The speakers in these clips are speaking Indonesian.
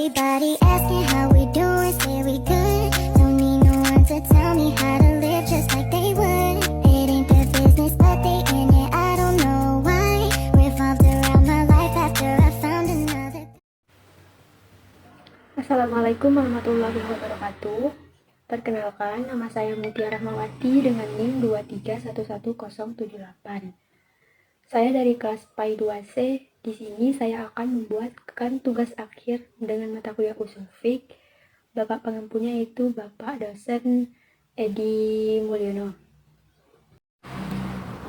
Everybody asking how we doing, say we good. Don't need no one to tell me how to live just like they would. It ain't their business, but they in it, I don't know why. Revolved around my life after I found another. Assalamualaikum warahmatullahi wabarakatuh. Perkenalkan, nama saya Mutia Rahmawati dengan NIM 2311078. Saya dari kelas PAI 2C. Di sini saya akan membuatkan tugas akhir dengan mata kuliah usul fiqh. Bapak pengampunya yaitu Bapak dosen Edi Mulyono.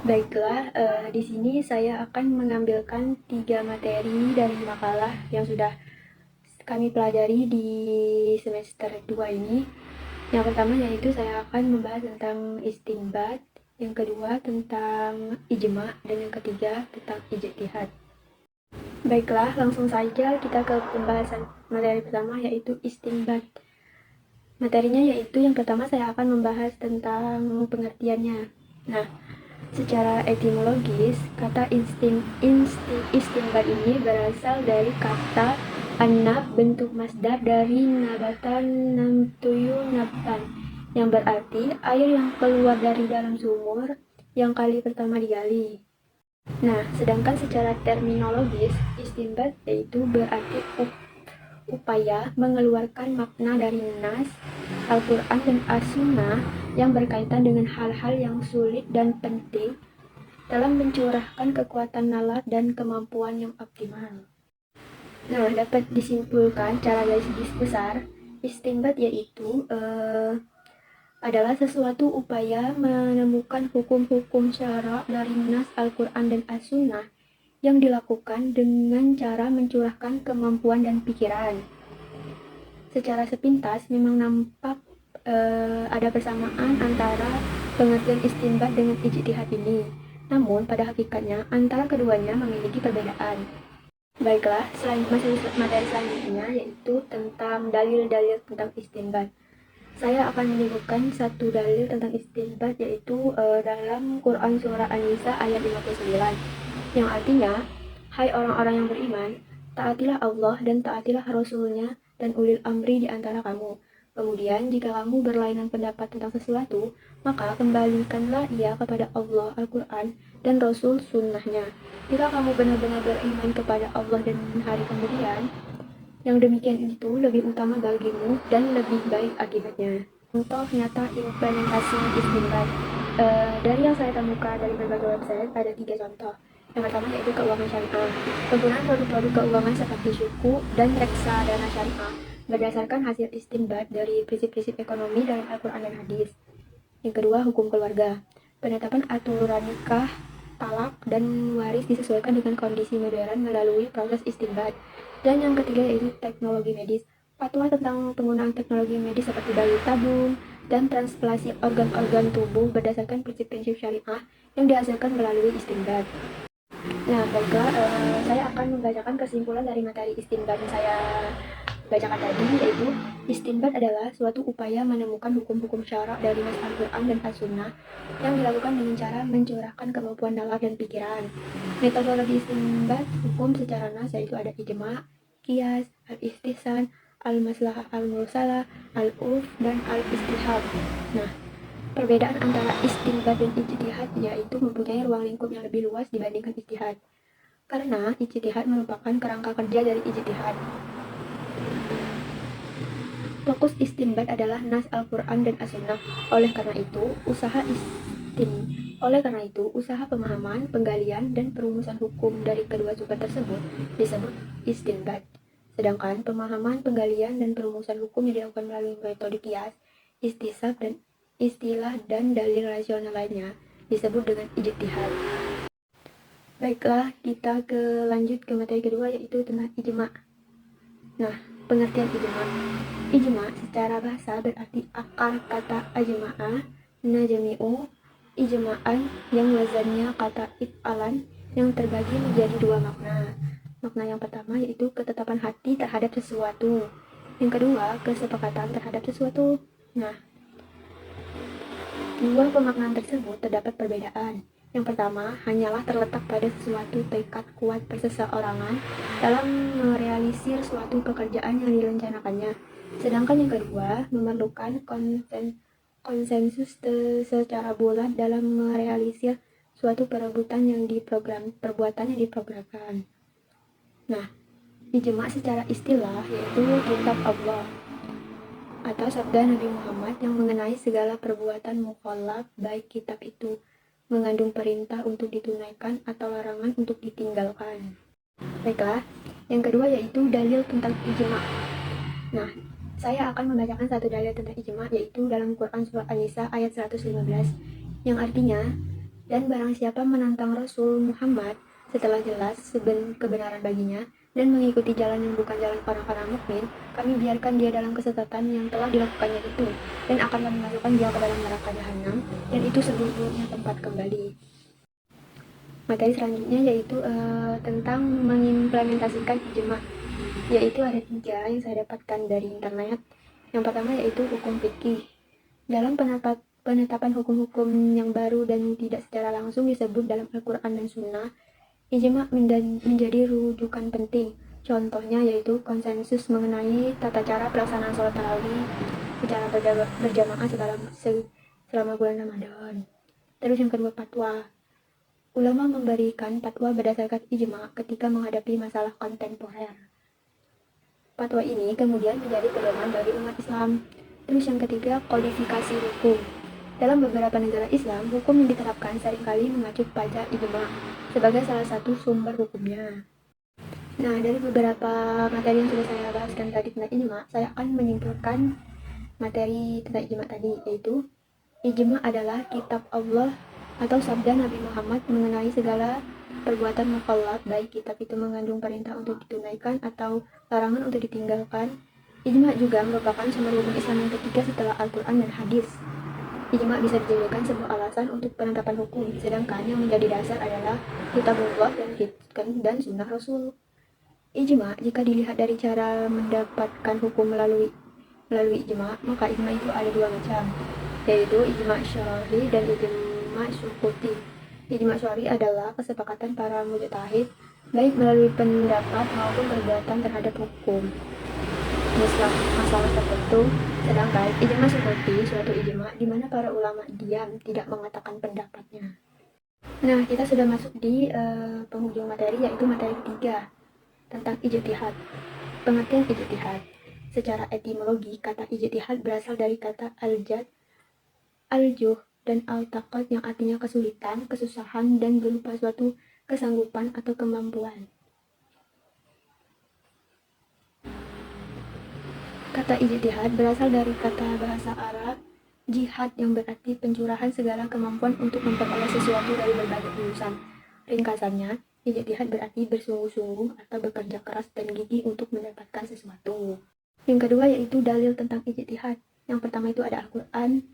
Baiklah, di sini saya akan mengambilkan 3 materi dari makalah yang sudah kami pelajari di semester 2 ini. Yang pertama yaitu saya akan membahas tentang istinbat, yang kedua tentang ijma, dan yang ketiga tentang ijtihad. Baiklah, langsung saja kita ke pembahasan materi pertama yaitu istinbat. Materinya yaitu yang pertama saya akan membahas tentang pengertiannya. Nah, secara etimologis, kata istinbat ini berasal dari kata anab, bentuk masdar dari nabatan namtuyu nabtan, yang berarti air yang keluar dari dalam sumur yang kali pertama digali. Nah, sedangkan secara terminologis, istinbat yaitu berarti upaya mengeluarkan makna dari nas, Al-Quran dan As-Sunnah yang berkaitan dengan hal-hal yang sulit dan penting dalam mencurahkan kekuatan nalar dan kemampuan yang optimal. Nah, dapat disimpulkan cara garis besar, istinbat yaitu adalah sesuatu upaya menemukan hukum-hukum syara dari nas Al-Quran dan As-Sunnah yang dilakukan dengan cara mencurahkan kemampuan dan pikiran. Secara sepintas memang nampak ada persamaan antara pengertian istinbat dengan ijtihad ini. Namun pada hakikatnya antara keduanya memiliki perbedaan. Baiklah, materi selanjutnya yaitu tentang dalil-dalil tentang istinbat. Saya akan menyebutkan satu dalil tentang istinbat yaitu dalam Quran Surah An-Nisa ayat 59 yang artinya, hai orang-orang yang beriman, taatilah Allah dan taatilah Rasul-Nya dan ulil amri di antara kamu. Kemudian jika kamu berlainan pendapat tentang sesuatu, maka kembalikanlah ia kepada Allah Al-Quran dan Rasul Sunnahnya. Jika kamu benar-benar beriman kepada Allah dan hari kemudian, yang demikian itu lebih utama bagimu dan lebih baik akibatnya. Contoh nyata implementasi istinbat. Dari yang saya temukan dari berbagai website ada 3 contoh. Yang pertama yaitu keuangan syariah. Penggunaan produk-produk keuangan seperti suku dan reksadana syariah berdasarkan hasil istinbat dari prinsip-prinsip ekonomi dalam Al-Quran dan hadis. Yang kedua, hukum keluarga. Penetapan aturan nikah, talak, dan waris disesuaikan dengan kondisi modern melalui proses istinbat. Dan yang ketiga yaitu teknologi medis. Fatwa tentang penggunaan teknologi medis seperti bayi tabung dan transplantasi organ-organ tubuh berdasarkan prinsip-prinsip syariah yang dihasilkan melalui istinbat. Nah, baiklah, saya akan membacakan kesimpulan dari materi istinbat yang saya bacakan tadi, yaitu istinbat adalah suatu upaya menemukan hukum-hukum syarak dari nas Al-Quran dan As-Sunnah yang dilakukan dengan cara mencurahkan kemampuan nalar dan pikiran. Metodologi istinbat hukum secara nas yaitu ada ijma, qiyas, al-istihsan, al-maslahah al-mursalah, al-urf, dan al-istihab. Nah, perbedaan antara istinbat dan ijtihad yaitu mempunyai ruang lingkup yang lebih luas dibandingkan ijtihad. Karena ijtihad merupakan kerangka kerja dari ijtihad. Fokus istinbat adalah nas Al-Quran dan As-Sunnah. Oleh karena itu, usaha pemahaman, penggalian, dan perumusan hukum dari kedua sumber tersebut disebut istinbat. Sedangkan pemahaman, penggalian, dan perumusan hukum yang dilakukan melalui metode qiyas, istisab, dan istilah dan dalil rasional lainnya disebut dengan ijtihad. Baiklah, kita lanjut ke materi kedua yaitu tentang ijma. Nah, pengertian ijma. Ijma secara bahasa berarti akar kata ajma'ah, najmi'u, ijma'an yang wazannya kata if'alan yang terbagi menjadi 2 makna. Makna yang pertama yaitu ketetapan hati terhadap sesuatu. Yang kedua, kesepakatan terhadap sesuatu. Nah, dua pemaknaan tersebut terdapat perbedaan. Yang pertama, hanyalah terletak pada suatu tekad kuat seseorangan dalam merealisir suatu pekerjaan yang direncanakannya. Sedangkan yang kedua, memerlukan konsensus secara bulat dalam merealisir suatu perbuatan yang diprogramkan. Nah, ijma secara istilah yaitu kitab Allah atau sabda Nabi Muhammad yang mengenai segala perbuatan mukallaf, baik kitab itu mengandung perintah untuk ditunaikan atau larangan untuk ditinggalkan. Baiklah, yang kedua yaitu dalil tentang ijma. Nah, saya akan membacakan satu dalil tentang ijma, yaitu dalam Quran Surah An-Nisa ayat 115, yang artinya, dan barang siapa menantang Rasul Muhammad setelah jelas kebenaran baginya, dan mengikuti jalan yang bukan jalan orang-orang mukmin, kami biarkan dia dalam kesesatan yang telah dilakukannya itu, dan akan kami masukkan dia ke dalam neraka jahanam, dan itu seburuk-buruknya tempat kembali. Materi selanjutnya yaitu tentang mengimplementasikan ijma, yaitu ada 3 yang saya dapatkan dari internet. Yang pertama yaitu hukum fikih. Dalam penetapan hukum-hukum yang baru dan tidak secara langsung disebut dalam Al-Quran dan Sunnah, ijma menjadi rujukan penting. Contohnya yaitu konsensus mengenai tata cara pelaksanaan sholat tarawih secara berjamaah selama bulan Ramadan. Terus yang kedua, fatwa. Ulama memberikan fatwa berdasarkan ijma ketika menghadapi masalah kontemporer. Fatwa ini kemudian menjadi pedoman bagi umat Islam. Terus yang ketiga, kodifikasi hukum. Dalam beberapa negara Islam, hukum yang diterapkan seringkali mengacu pada ijma sebagai salah satu sumber hukumnya. Nah, dari beberapa materi yang sudah saya bahaskan tadi tentang ijma, saya akan menyimpulkan materi tentang ijma tadi, yaitu ijma adalah kitab Allah atau sabda Nabi Muhammad mengenai segala perbuatan mukallaf, baik kitab itu mengandung perintah untuk ditunaikan atau larangan untuk ditinggalkan. Ijma juga merupakan sumber hukum Islam yang ketiga setelah Al-Quran dan hadis. Ijma bisa dijadikan sebuah alasan untuk penetapan hukum, sedangkan yang menjadi dasar adalah kitabullah dan sunnah Rasul. Ijma, jika dilihat dari cara mendapatkan hukum melalui ijma, maka ijma itu ada 2 macam, yaitu ijma syar'i dan ijma sukuti. Ijma syar'i adalah kesepakatan para mujtahid baik melalui pendapat maupun perbuatan terhadap hukum masalah tertentu. Sedangkan ijma sukuti suatu ijma di mana para ulama diam tidak mengatakan pendapatnya. Nah, kita sudah masuk di penghujung materi, yaitu materi ketiga tentang ijtihad. Pengertian ijtihad. Secara etimologi, kata ijtihad berasal dari kata al-jad, al-juh, dan al-taqat yang artinya kesulitan, kesusahan, dan berupa suatu kesanggupan atau kemampuan. Kata ijtihad berasal dari kata bahasa Arab jihad yang berarti pencurahan segala kemampuan untuk memperoleh sesuatu dari berbagai urusan. Ringkasannya, ijtihad berarti bersungguh-sungguh atau bekerja keras dan gigih untuk mendapatkan sesuatu. Yang kedua yaitu dalil tentang ijtihad. Yang pertama itu ada Al-Quran.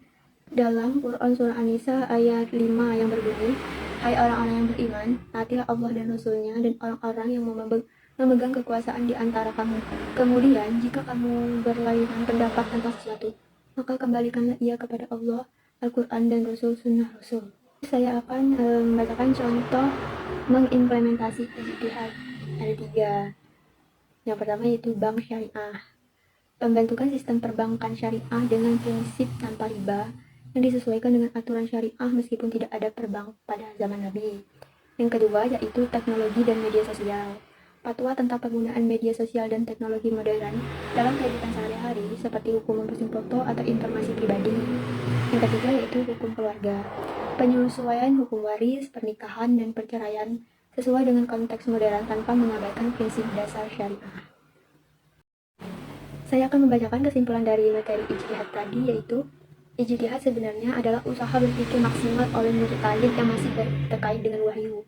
Dalam Quran Surah An-Nisa ayat 5 yang berbunyi, hai orang-orang yang beriman, taatilah Allah dan Rasulnya dan orang-orang yang memegang kekuasaan di antara kamu. Kemudian, jika kamu berlainan pendapat tentang sesuatu, maka kembalikanlah ia kepada Allah, Al-Quran dan Sunnah Rasul. Saya akan membacakan contoh mengimplementasi ijtihad. Ada 3. Yang pertama yaitu bank syariah. Pembentukan sistem perbankan syariah dengan prinsip tanpa riba yang disesuaikan dengan aturan syariah meskipun tidak ada perbank pada zaman Nabi. Yang kedua yaitu teknologi dan media sosial. Fatwa tentang penggunaan media sosial dan teknologi modern dalam kehidupan sehari-hari seperti hukum memposting foto atau informasi pribadi. Yang ketiga yaitu hukum keluarga. Penyesuaian hukum waris, pernikahan, dan perceraian sesuai dengan konteks modern tanpa mengabaikan prinsip dasar syariah. Saya akan membacakan kesimpulan dari materi ijtihad tadi, yaitu ijtihad sebenarnya adalah usaha berpikir maksimal oleh mujtahid yang masih terkait dengan wahyu.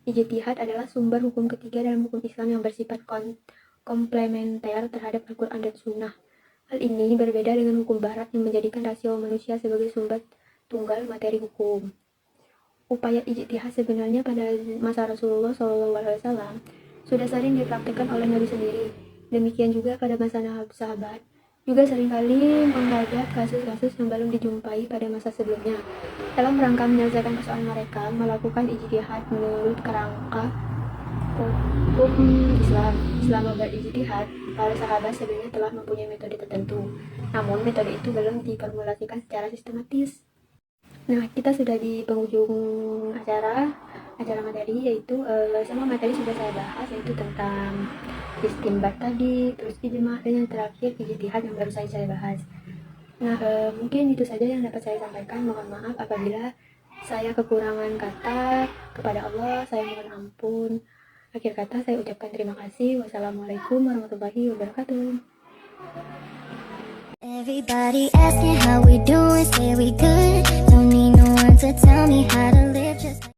Ijtihad adalah sumber hukum ketiga dalam hukum Islam yang bersifat komplementer terhadap Al-Quran dan Sunnah. Hal ini berbeda dengan hukum Barat yang menjadikan rasio manusia sebagai sumber tunggal materi hukum. Upaya ijtihad sebenarnya pada masa Rasulullah SAW sudah sering dipraktikkan oleh Nabi sendiri. Demikian juga pada masa sahabat. juga seringkali menggagas kasus-kasus yang belum dijumpai pada masa sebelumnya. Dalam rangka menyelesaikan persoalan mereka, melakukan ijtihad menurut kerangka hukum Islam. Selama berijtihad, para sahabat sebelumnya telah mempunyai metode tertentu. Namun, metode itu belum diformulasikan secara sistematis. Nah, kita sudah di penghujung acara materi, yaitu semua materi sudah saya bahas, yaitu tentang istinbat tadi, terus ijma, dan yang terakhir ijtihad yang baru saya bahas. Nah, mungkin itu saja yang dapat saya sampaikan. Mohon maaf apabila saya kekurangan kata. Kepada Allah saya mohon ampun. Akhir kata saya ucapkan terima kasih. Wassalamualaikum warahmatullahi wabarakatuh. Everybody asking how we doing, say we good. Don't need no one to tell me how to live just like